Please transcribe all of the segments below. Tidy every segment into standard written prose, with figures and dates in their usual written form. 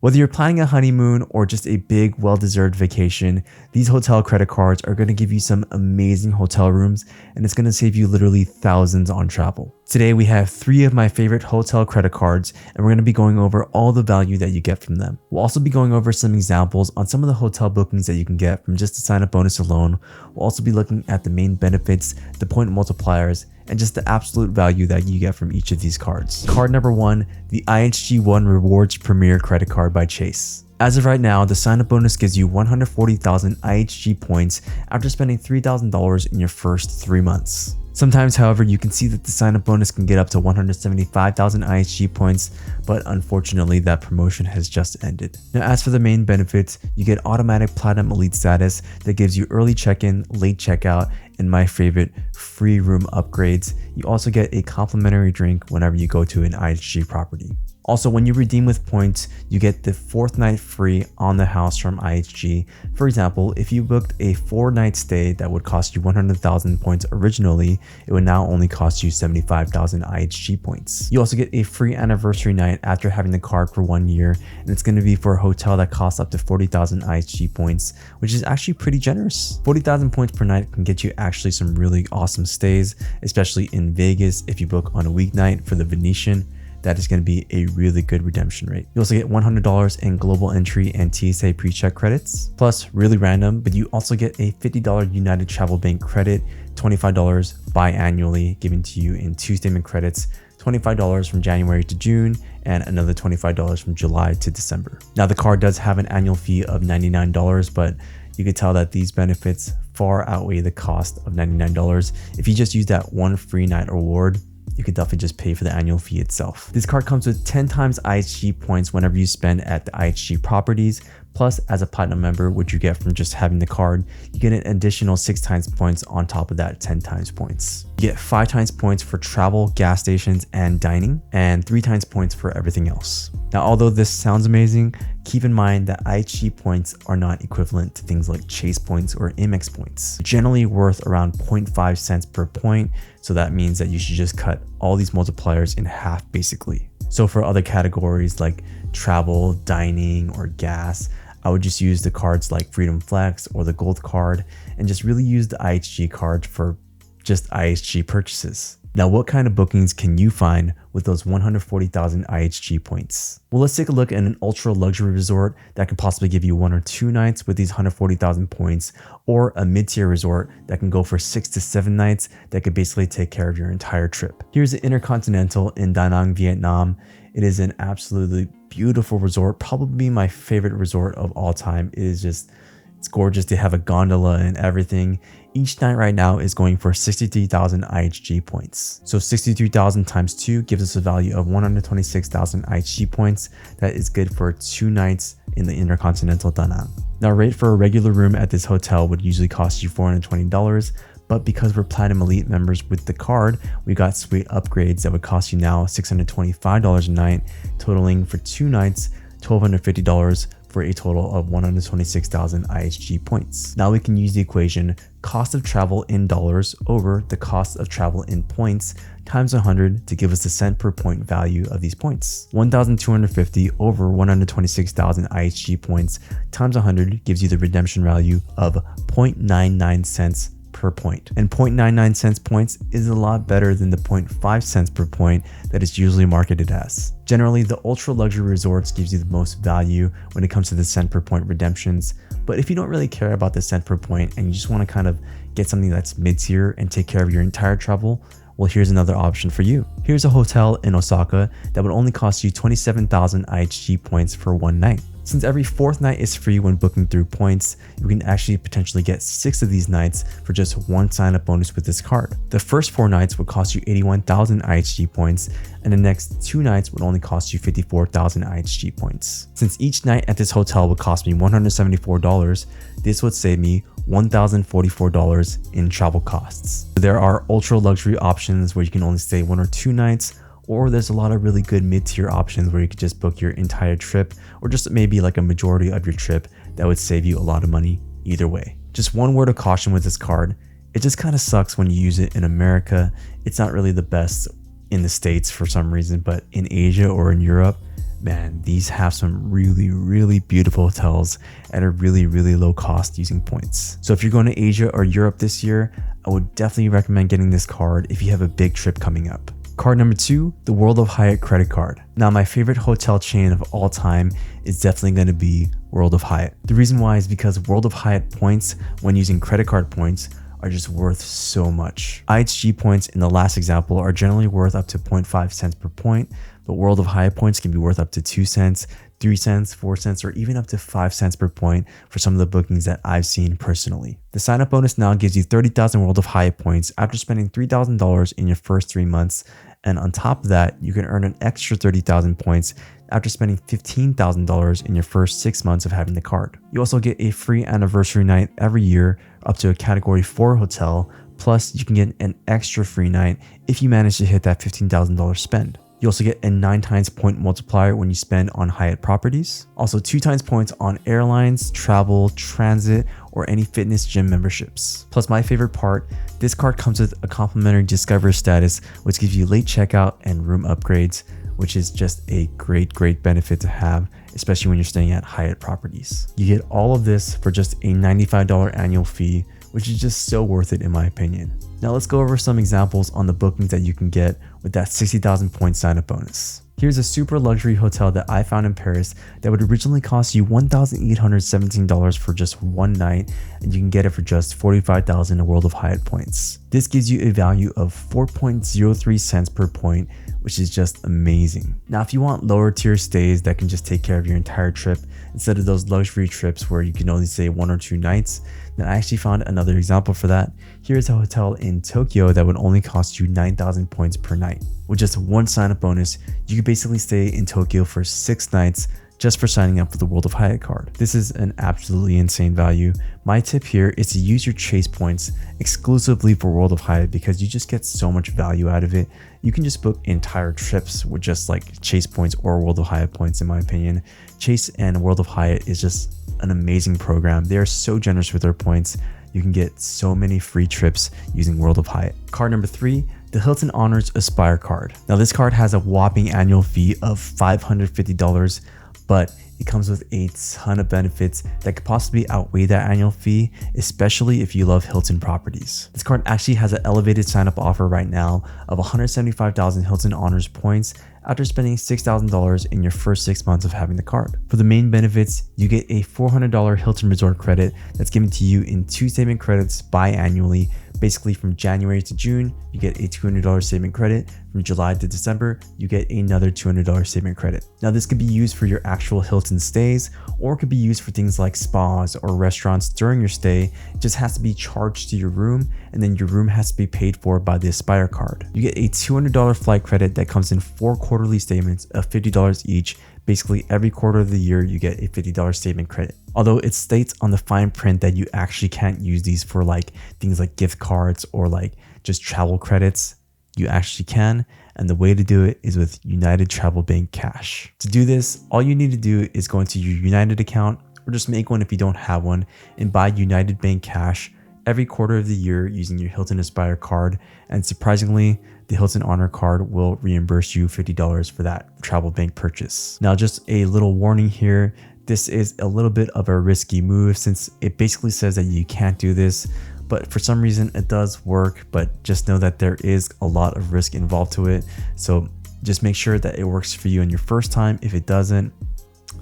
Whether you're planning a honeymoon or just a big, well-deserved vacation, these hotel credit cards are going to give you some amazing hotel rooms, and it's going to save you literally thousands on travel. Today, we have 3 of my favorite hotel credit cards, and we're going to be going over all the value that you get from them. We'll also be going over some examples on some of the hotel bookings that you can get from just the sign-up bonus alone. We'll also be looking at the main benefits, the point multipliers, and just the absolute value that you get from each of these cards. Card number 1, the IHG One Rewards Premier Credit Card by Chase. As of right now, the sign-up bonus gives you 140,000 IHG points after spending $3,000 in your first 3 months. Sometimes, however, you can see that the sign-up bonus can get up to 175,000 IHG points, but unfortunately that promotion has just ended. Now, as for the main benefits, you get automatic Platinum Elite status that gives you early check-in, late checkout, and my favorite, free room upgrades. You also get a complimentary drink whenever you go to an IHG property. Also, when you redeem with points, you get the 4th night free on the house from IHG. For example, if you booked a 4-night stay that would cost you 100,000 points originally, it would now only cost you 75,000 IHG points. You also get a free anniversary night after having the card for 1 year, and it's going to be for a hotel that costs up to 40,000 IHG points, which is actually pretty generous. 40,000 points per night can get you actually some really awesome stays, especially in Vegas if you book on a weeknight for the Venetian. That is going to be a really good redemption rate. You also get $100 in global entry and TSA pre-check credits. Plus, really random, but you also get a $50 United Travel Bank credit, $25 biannually given to you in 2 statement credits, $25 from January to June, and another $25 from July to December. Now, the card does have an annual fee of $99, but you can tell that these benefits far outweigh the cost of $99. If you just use that 1 free night reward, you could definitely just pay for the annual fee itself. This card comes with 10 times IHG points whenever you spend at the IHG properties. Plus, as a platinum member, which you get from just having the card, you get an additional 6 times points on top of that 10 times points. You get 5 times points for travel, gas stations, and dining, and 3 times points for everything else. Now, although this sounds amazing, keep in mind that IHG points are not equivalent to things like Chase points or AMEX points. They're generally worth around 0.5 cents per point, so that means that you should just cut all these multipliers in half basically. So for other categories like travel, dining, or gas, I would just use the cards like Freedom Flex or the Gold card and just really use the IHG card for just IHG purchases. Now, what kind of bookings can you find with those 140,000 IHG points? Well, let's take a look at an ultra luxury resort that can possibly give you 1 or 2 nights with these 140,000 points, or a mid-tier resort that can go for 6 to 7 nights that could basically take care of your entire trip. Here's the Intercontinental in Da Nang, Vietnam. It is an absolutely beautiful resort, probably my favorite resort of all time. It's gorgeous. They have a gondola and everything. Each night right now is going for 63,000 IHG points. So 63,000 times 2 gives us a value of 126,000 IHG points. That is good for 2 nights in the Intercontinental Da Nang. Now, rate for a regular room at this hotel would usually cost you $420, but because we're Platinum Elite members with the card, we got sweet upgrades that would cost you now $625 a night, totaling for 2 nights, $1,250 for a total of 126,000 IHG points. Now we can use the equation cost of travel in dollars over the cost of travel in points times 100 to give us the cent per point value of these points. 1,250 over 126,000 IHG points times 100 gives you the redemption value of 0.99 cents per point. And 0.99 cents points is a lot better than the 0.5 cents per point that is usually marketed as. Generally, the ultra luxury resorts gives you the most value when it comes to the cent per point redemptions. But if you don't really care about the cent per point and you just want to kind of get something that's mid-tier and take care of your entire travel, well, here's another option for you. Here's a hotel in Osaka that would only cost you 27,000 IHG points for 1 night. Since every 4th night is free when booking through points, you can actually potentially get 6 of these nights for just 1 sign-up bonus with this card. The first 4 nights would cost you 81,000 IHG points, and the next 2 nights would only cost you 54,000 IHG points. Since each night at this hotel would cost me $174, this would save me $1,044 in travel costs. There are ultra luxury options where you can only stay 1 or 2 nights, or there's a lot of really good mid-tier options where you could just book your entire trip, or just maybe like a majority of your trip that would save you a lot of money either way. Just one word of caution with this card, it just kind of sucks when you use it in America. It's not really the best in the States for some reason, but in Asia or in Europe, man, these have some really beautiful hotels at a really low cost using points. So if you're going to Asia or Europe this year, I would definitely recommend getting this card if you have a big trip coming up. Card number 2, the World of Hyatt credit card. Now, my favorite hotel chain of all time is definitely going to be World of Hyatt. The reason why is because World of Hyatt points, when using credit card points, are just worth so much. IHG points in the last example are generally worth up to 0.5 cents per point, but World of Hyatt points can be worth up to 2 cents, 3 cents, 4 cents, or even up to 5 cents per point for some of the bookings that I've seen personally. The sign-up bonus now gives you 30,000 World of Hyatt points after spending $3,000 in your first 3 months. And on top of that, you can earn an extra 30,000 points after spending $15,000 in your first 6 months of having the card. You also get a free anniversary night every year up to a category 4 hotel. Plus, you can get an extra free night if you manage to hit that $15,000 spend. You also get a 9 times point multiplier when you spend on Hyatt properties. Also 2 times points on airlines, travel, transit, or any fitness gym memberships. Plus, my favorite part, this card comes with a complimentary Discover status, which gives you late checkout and room upgrades, which is just a great benefit to have, especially when you're staying at Hyatt properties. You get all of this for just a $95 annual fee, which is just so worth it in my opinion. Now let's go over some examples on the bookings that you can get with that 60,000 point sign-up bonus. Here's a super luxury hotel that I found in Paris that would originally cost you $1,817 for just one night, and you can get it for just 45,000 World of Hyatt points. This gives you a value of 4.03 cents per point, which is just amazing. Now, if you want lower tier stays that can just take care of your entire trip, instead of those luxury trips where you can only stay 1 or 2 nights, then I actually found another example for that. Here's a hotel in Tokyo that would only cost you 9,000 points per night. With just one sign-up bonus, you could basically stay in Tokyo for 6 nights just for signing up for the World of Hyatt card. This is an absolutely insane value. My tip here is to use your Chase points exclusively for World of Hyatt because you just get so much value out of it. You can just book entire trips with just like Chase points or World of Hyatt points, in my opinion. Chase and World of Hyatt is just an amazing program. They are so generous with their points. You can get so many free trips using World of Hyatt. Card number 3, the Hilton Honors Aspire card. Now this card has a whopping annual fee of $550, but it comes with a ton of benefits that could possibly outweigh that annual fee, especially if you love Hilton properties. This card actually has an elevated sign-up offer right now of 175,000 Hilton Honors points after spending $6,000 in your first 6 months of having the card. For the main benefits, you get a $400 Hilton Resort credit that's given to you in 2 statement credits biannually. Basically from January to June, you get a $200 statement credit. From July to December, you get another $200 statement credit. Now this could be used for your actual Hilton stays, or it could be used for things like spas or restaurants during your stay. It just has to be charged to your room, and then your room has to be paid for by the Aspire card. You get a $200 flight credit that comes in 4 quarterly statements of $50 each. Basically every quarter of the year you get a $50 statement credit. Although it states on the fine print that you actually can't use these for like things like gift cards or like just travel credits, you actually can. And the way to do it is with United Travel Bank Cash. To do this, all you need to do is go into your United account, or just make one if you don't have one, and buy United Bank Cash every quarter of the year using your Hilton Aspire card. And surprisingly, the Hilton Honor card will reimburse you $50 for that travel bank purchase. Now, just a little warning here. This is a little bit of a risky move since it basically says that you can't do this, but for some reason it does work. But just know that there is a lot of risk involved to it. So just make sure that it works for you on your first time. If it doesn't,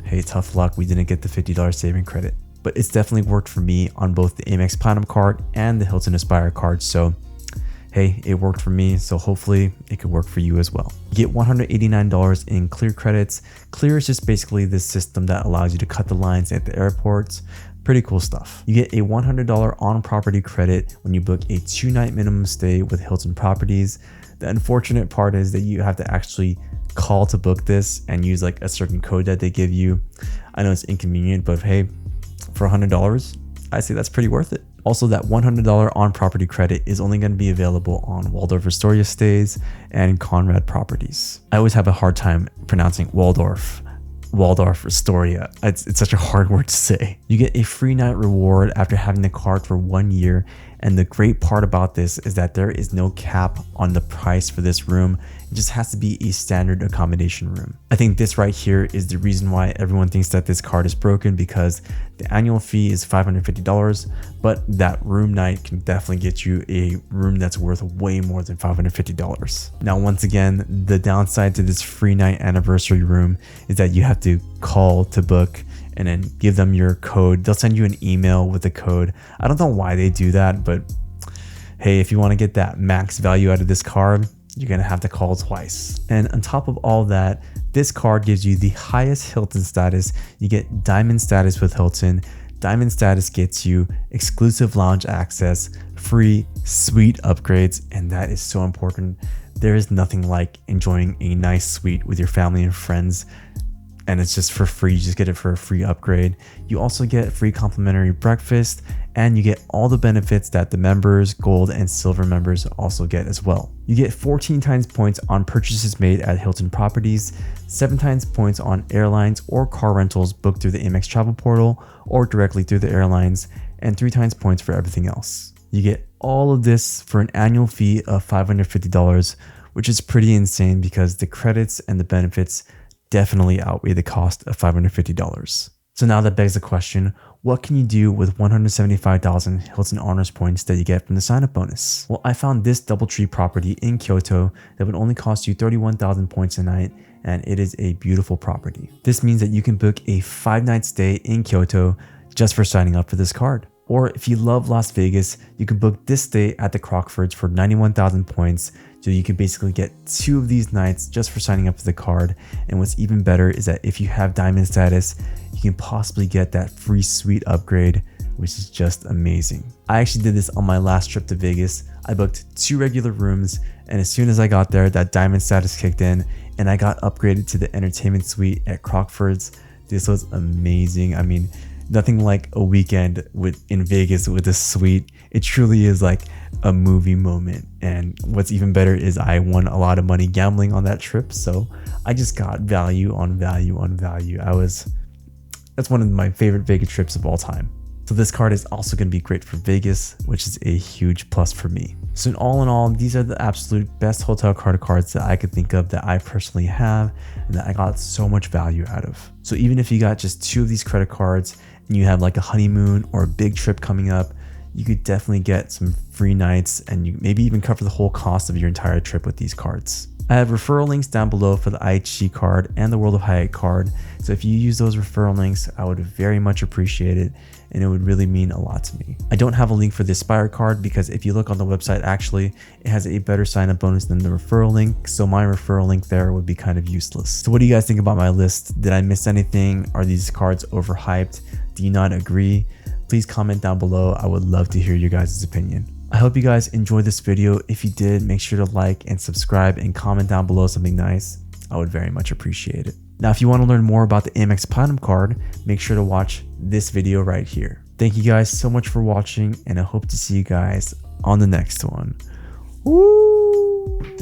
hey, tough luck. We didn't get the $50 saving credit, but it's definitely worked for me on both the AMEX Platinum card and the Hilton Aspire card. So hey, it worked for me, so hopefully it could work for you as well. You get $189 in Clear credits. Clear is just basically this system that allows you to cut the lines at the airports. Pretty cool stuff. You get a $100 on-property credit when you book a 2-night minimum stay with Hilton properties. The unfortunate part is that you have to actually call to book this and use like a certain code that they give you. I know it's inconvenient, but hey, for $100, I say that's pretty worth it. Also, that $100 on-property credit is only going to be available on Waldorf Astoria stays and Conrad properties. I always have a hard time pronouncing Waldorf Astoria. It's such a hard word to say. You get a free night reward after having the card for 1 year, And the great part about this is that there is no cap on the price for this room. It just has to be a standard accommodation room. I think this right here is the reason why everyone thinks that this card is broken, because the annual fee is $550, but that room night can definitely get you a room that's worth way more than $550. Now, once again, the downside to this free night anniversary room is that you have to call to book and then give them your code. They'll send you an email with a code. I don't know why they do that, but hey, if you want to get that max value out of this card, you're going to have to call twice. And on top of all that, this card gives you the highest Hilton status. You get diamond status with Hilton. Diamond status gets you exclusive lounge access, free suite upgrades, and that is so important. There is nothing like enjoying a nice suite with your family and friends, and it's just for free. You just get it for a free upgrade. You also get free complimentary breakfast, and you get all the benefits that the members, gold and silver members also get as well. You get 14 times points on purchases made at Hilton properties, 7 times points on airlines or car rentals booked through the AMEX travel portal or directly through the airlines, and 3 times points for everything else. You get all of this for an annual fee of $550, which is pretty insane because the credits and the benefits definitely outweigh the cost of $550. So now that begs the question, what can you do with 175,000 Hilton Honors points that you get from the sign-up bonus? Well, I found this DoubleTree property in Kyoto that would only cost you 31,000 points a night, and it is a beautiful property. This means that you can book a 5-night stay in Kyoto just for signing up for this card. Or if you love Las Vegas, you can book this stay at the Crockfords for 91,000 points. So you can basically get 2 of these nights just for signing up for the card. And what's even better is that if you have diamond status, you can possibly get that free suite upgrade, which is just amazing. I actually did this on my last trip to Vegas. I booked 2 regular rooms, and as soon as I got there, that diamond status kicked in and I got upgraded to the entertainment suite at Crockfords. This was amazing. I mean, nothing like a weekend in Vegas with a suite. It truly is like a movie moment. And what's even better is I won a lot of money gambling on that trip. So I just got value on value on value. That's one of my favorite Vegas trips of all time. So this card is also going to be great for Vegas, which is a huge plus for me. So in all, these are the absolute best hotel credit cards that I could think of that I personally have and that I got so much value out of. So even if you got just 2 of these credit cards and you have like a honeymoon or a big trip coming up, you could definitely get some free nights and you maybe even cover the whole cost of your entire trip with these cards. I have referral links down below for the IHG card and the World of Hyatt card. So if you use those referral links, I would very much appreciate it, and it would really mean a lot to me. I don't have a link for the Aspire card because if you look on the website, actually, it has a better sign-up bonus than the referral link. So my referral link there would be kind of useless. So what do you guys think about my list? Did I miss anything? Are these cards overhyped? Do you not agree? Please comment down below. I would love to hear your guys' opinion. I hope you guys enjoyed this video. If you did, make sure to like and subscribe and comment down below something nice. I would very much appreciate it. Now, if you want to learn more about the AMEX Platinum card, make sure to watch this video right here. Thank you guys so much for watching, and I hope to see you guys on the next one. Woo!